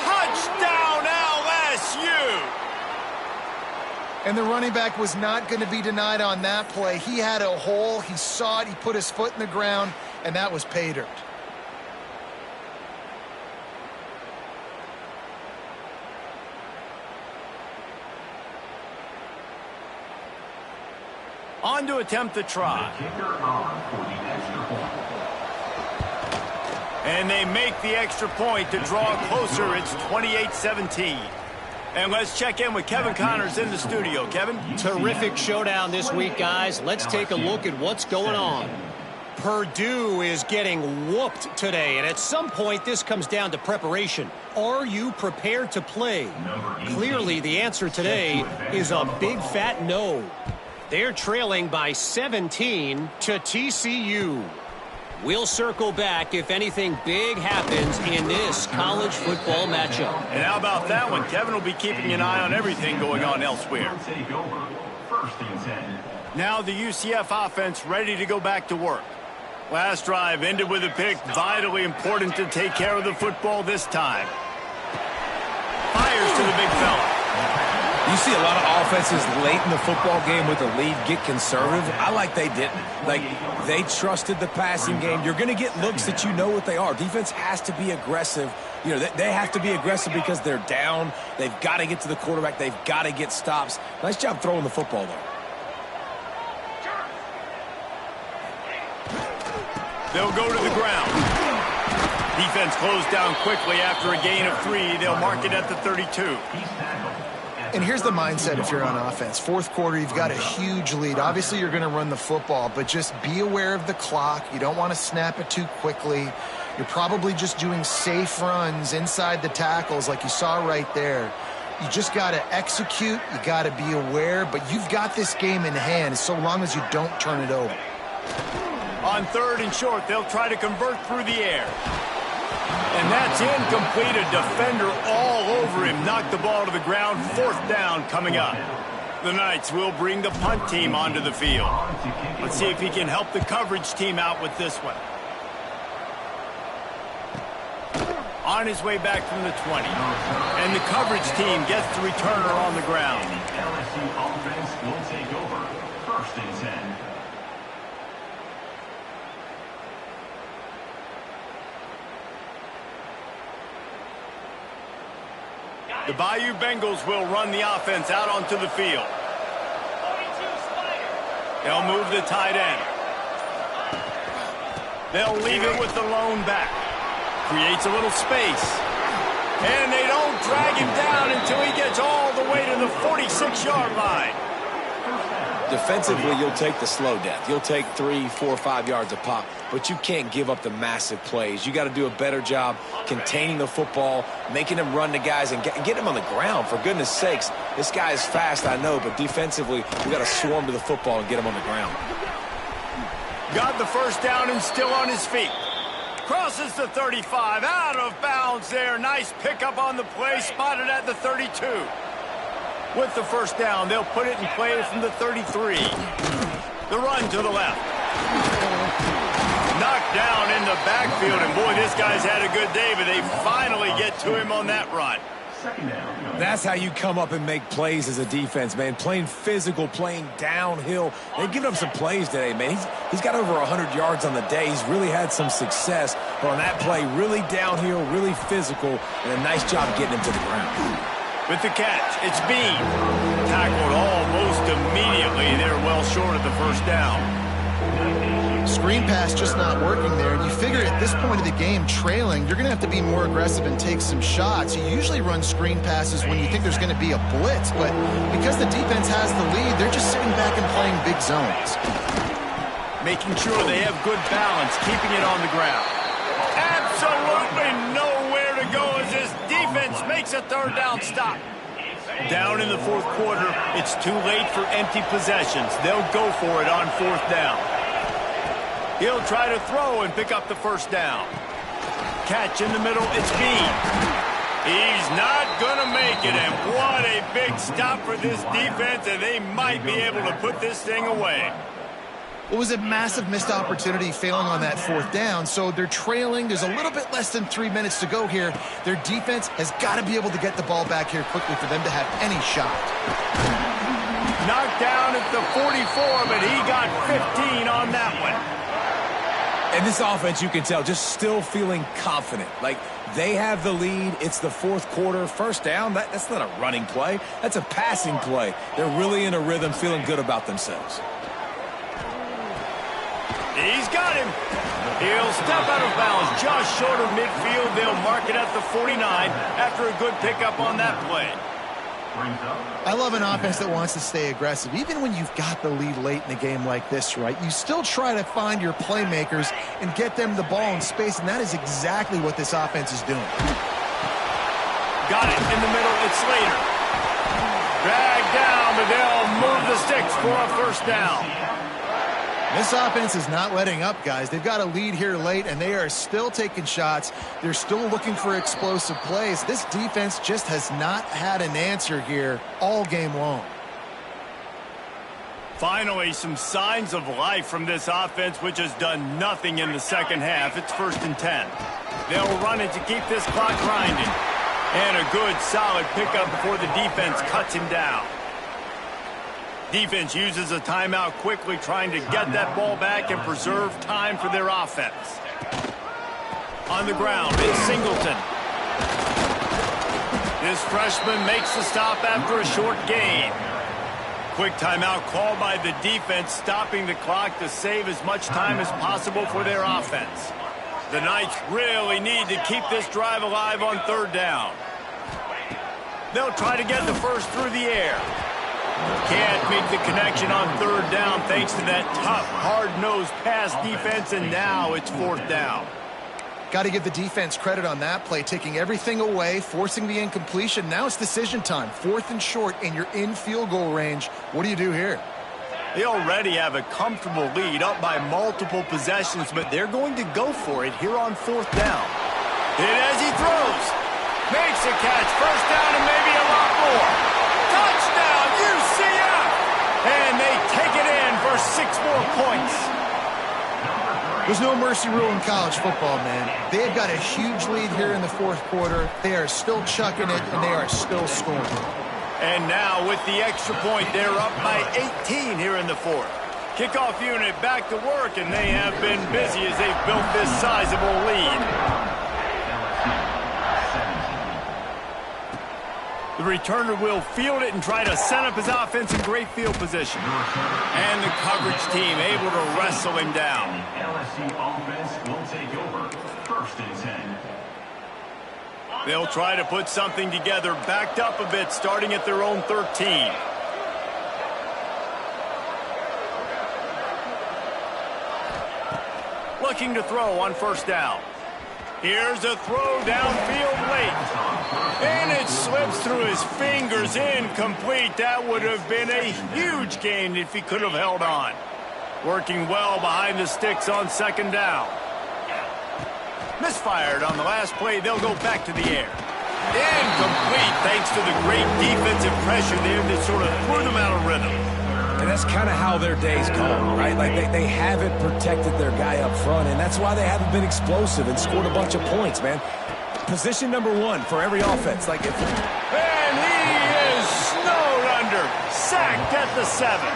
Touchdown LSU! And the running back was not going to be denied on that play. He had a hole, he saw it, he put his foot in the ground, and that was pay dirt. On to attempt the try. And they make the extra point to draw closer. It's 28-17. And let's check in with Kevin Connors in the studio. Kevin? Terrific showdown this week, guys. Let's take a look at what's going on. Purdue is getting whooped today, and at some point this comes down to preparation. Are you prepared to play? Clearly the answer today is a big fat no. They're trailing by 17 to TCU. We'll circle back if anything big happens in this college football matchup. And how about that one? Kevin will be keeping an eye on everything going on elsewhere. Now the UCF offense ready to go back to work. Last drive ended with a pick. Vitally important to take care of the football this time. Fires to the big fella. You see a lot of offenses late in the football game with the lead get conservative. I like they didn't. Like, they trusted the passing game. You're going to get looks that you know what they are. Defense has to be aggressive. You know, they have to be aggressive because they're down. They've got to get to the quarterback. They've got to get stops. Nice job throwing the football, though. They'll go to the ground. Defense closed down quickly after a gain of 3. They'll mark it at the 32. And here's the mindset if you're on offense. Fourth quarter, you've got a huge lead. Obviously, you're going to run the football, but just be aware of the clock. You don't want to snap it too quickly. You're probably just doing safe runs inside the tackles like you saw right there. You just got to execute. You got to be aware, but you've got this game in hand so long as you don't turn it over. On 3rd and short, they'll try to convert through the air. And that's incomplete. A defender all over him. Knocked the ball to the ground. 4th down coming up. The Knights will bring the punt team onto the field. Let's see if he can help the coverage team out with this one. On his way back from the 20. And the coverage team gets the returner on the ground. The LSU offense will take over. 1st and 10. The Bayou Bengals will run the offense out onto the field. They'll move the tight end. They'll leave it with the lone back. Creates a little space. And they don't drag him down until he gets all the way to the 46-yard line. Defensively, you'll take the slow death. You'll take 3, 4, 5 yards a pop, but you can't give up the massive plays. You got to do a better job containing the football, making them run the guys, and get him on the ground. For goodness sakes, this guy is fast, I know, but defensively, we got to swarm to the football and get him on the ground. Got the 1st down and still on his feet. Crosses the 35, out of bounds there. Nice pickup on the play, spotted at the 32. With the 1st down, they'll put it in play from the 33. The run to the left. Knocked down in the backfield, and boy, this guy's had a good day, but they finally get to him on that run. That's how you come up and make plays as a defense, man. Playing physical, playing downhill. They've given up some plays today, man. He's got over 100 yards on the day. He's really had some success. But on that play, really downhill, really physical, and a nice job getting him to the ground. With the catch, it's Bean. Tackled almost immediately. They're well short of the 1st down. Screen pass just not working there. And you figure at this point of the game, trailing, you're going to have to be more aggressive and take some shots. You usually run screen passes when you think there's going to be a blitz. But because the defense has the lead, they're just sitting back and playing big zones. Making sure they have good balance, keeping it on the ground. Absolutely nowhere to go as this defense makes a 3rd down stop. Down in the 4th quarter, it's too late for empty possessions. They'll go for it on 4th down. He'll try to throw and pick up the 1st down. Catch in the middle, it's Bean. He's not going to make it, and what a big stop for this defense, and they might be able to put this thing away. It was a massive missed opportunity failing on that 4th down, so they're trailing. There's a little bit less than 3 minutes to go here. Their defense has got to be able to get the ball back here quickly for them to have any shot. Knocked down at the 44, but he got 15 on that one. And this offense, you can tell, just still feeling confident. Like, they have the lead. It's the 4th quarter. 1st down, that's not a running play. That's a passing play. They're really in a rhythm, feeling good about themselves. He's got him. He'll step out of bounds just short of midfield. They'll mark it at the 49 after a good pickup on that play. I love an offense that wants to stay aggressive. Even when you've got the lead late in the game like this, right, you still try to find your playmakers and get them the ball in space, and that is exactly what this offense is doing. Got it in the middle. It's Slater. Dragged down, but they'll move the sticks for a first down. This offense is not letting up, guys. They've got a lead here late, and they are still taking shots. They're still looking for explosive plays. This defense just has not had an answer here all game long. Finally, some signs of life from this offense, which has done nothing in the second half. It's 1st and 10. They'll run it to keep this clock grinding. And a good, solid pickup before the defense cuts him down. Defense uses a timeout quickly, trying to get that ball back and preserve time for their offense. On the ground, it's Singleton. This freshman makes the stop after a short gain. Quick timeout called by the defense, stopping the clock to save as much time as possible for their offense. The Knights really need to keep this drive alive on 3rd down. They'll try to get the first through the air. Can't make the connection on 3rd down thanks to that tough, hard-nosed pass defense, and now it's 4th down. Got to give the defense credit on that play, taking everything away, forcing the incompletion. Now it's decision time. 4th and short, and you're in field goal range. What do you do here? They already have a comfortable lead, up by multiple possessions, but they're going to go for it here on 4th down. Hit as he throws. Makes a catch. First down and maybe a lot more. Touchdown, UCF! And they take it in for 6 more points. There's no mercy rule in college football, man. They've got a huge lead here in the 4th quarter. They are still chucking it, and they are still scoring. And now with the extra point, they're up by 18 here in the 4th. Kickoff unit back to work, and they have been busy as they've built this sizable lead. The returner will field it and try to set up his offense in great field position. And the coverage team able to wrestle him down. The LSU offense will take over 1st and 10. They'll try to put something together, backed up a bit, starting at their own 13. Looking to throw on 1st down. Here's a throw downfield late. And it slips through his fingers, incomplete. That would have been a huge gain if he could have held on. Working well behind the sticks on 2nd down. Misfired on the last play. They'll go back to the air. Incomplete thanks to the great defensive pressure there that sort of threw them out of rhythm. And that's kind of how their day's gone, right? Like they haven't protected their guy up front, and that's why they haven't been explosive and scored a bunch of points, man. Position number 1 for every offense. And he is snowed under. Sacked at the 7.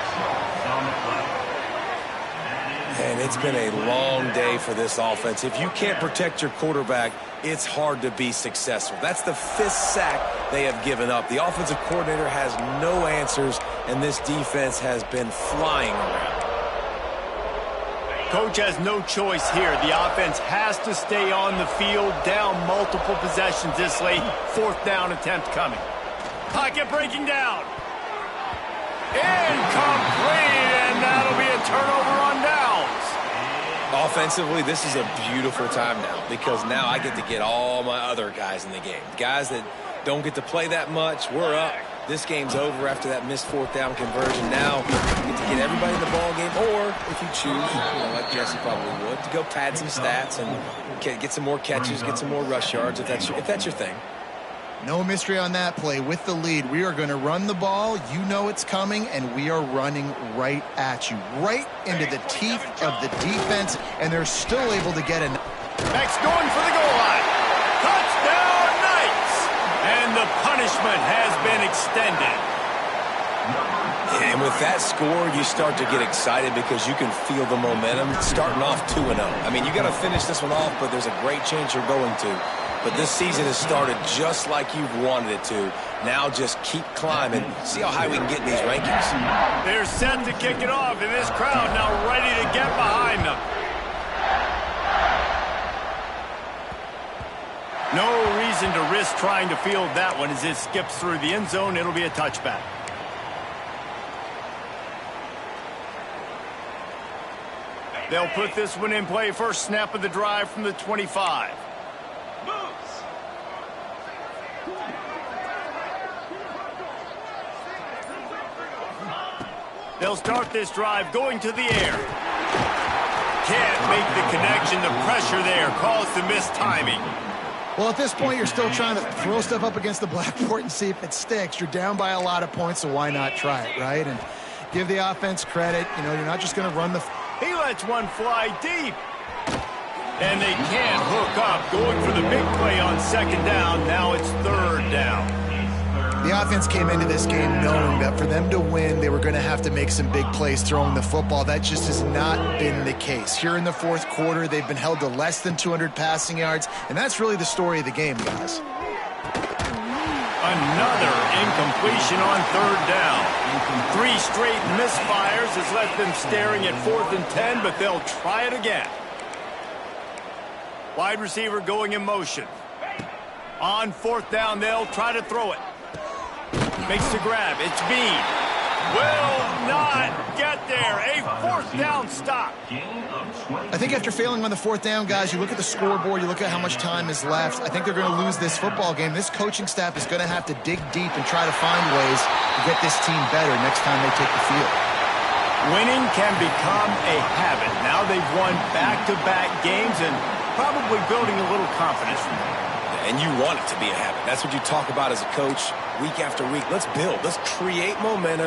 And it's been a long day for this offense. If you can't protect your quarterback, it's hard to be successful. That's the 5th sack they have given up. The offensive coordinator has no answers, and this defense has been flying around. Coach has no choice here. The offense has to stay on the field, down multiple possessions this late. 4th down attempt coming. Pocket breaking down. Incomplete, and that'll be a turnover on downs. Offensively, this is a beautiful time now because now I get to get all my other guys in the game. Guys that don't get to play that much, we're up. This game's over after that missed 4th down conversion. Now you get to get everybody in the ball game, or if you choose, like Jesse probably would, to go pad some stats and get some more catches, get some more rush yards if that's your thing. No mystery on that play. With the lead, we are going to run the ball. You know it's coming, and we are running right at you, right into the teeth of the defense, and they're still able to get a... Max going for the goal line. Touchdown, Knights! And the punishment has been extended. And with that score, you start to get excited because you can feel the momentum starting off 2-0. I mean, you got to finish this one off, but there's a great chance you're going to. But this season has started just like you've wanted it to. Now just keep climbing. See how high we can get in these rankings. They're set to kick it off, and this crowd now ready to get behind them. No reason to risk trying to field that one. As it skips through the end zone, it'll be a touchback. They'll put this one in play. First snap of the drive from the 25. They'll start this drive going to the air. Can't make the connection. The pressure there caused the missed timing. Well, at this point, you're still trying to throw stuff up against the blackboard and see if it sticks. You're down by a lot of points, so why not try it, right? And give the offense credit. You know, you're not just going to run the... He lets one fly deep. And they can't hook up. Going for the big play on second down. Now it's third down. The offense came into this game knowing that for them to win, they were going to have to make some big plays throwing the football. That just has not been the case. Here in the fourth quarter, they've been held to less than 200 passing yards, and that's really the story of the game, guys. Another incompletion on third down. 3 straight misfires has left them staring at 4th and 10, but they'll try it again. Wide receiver going in motion. On 4th down, they'll try to throw it. Makes the grab. It's Bean. Will not get there. A 4th down stop. I think after failing on the 4th down, guys, you look at the scoreboard, you look at how much time is left. I think they're going to lose this football game. This coaching staff is going to have to dig deep and try to find ways to get this team better next time they take the field. Winning can become a habit. Now they've won back-to-back games and probably building a little confidence from there. And you want it to be a habit. That's what you talk about as a coach week after week. Let's build. Let's create momentum.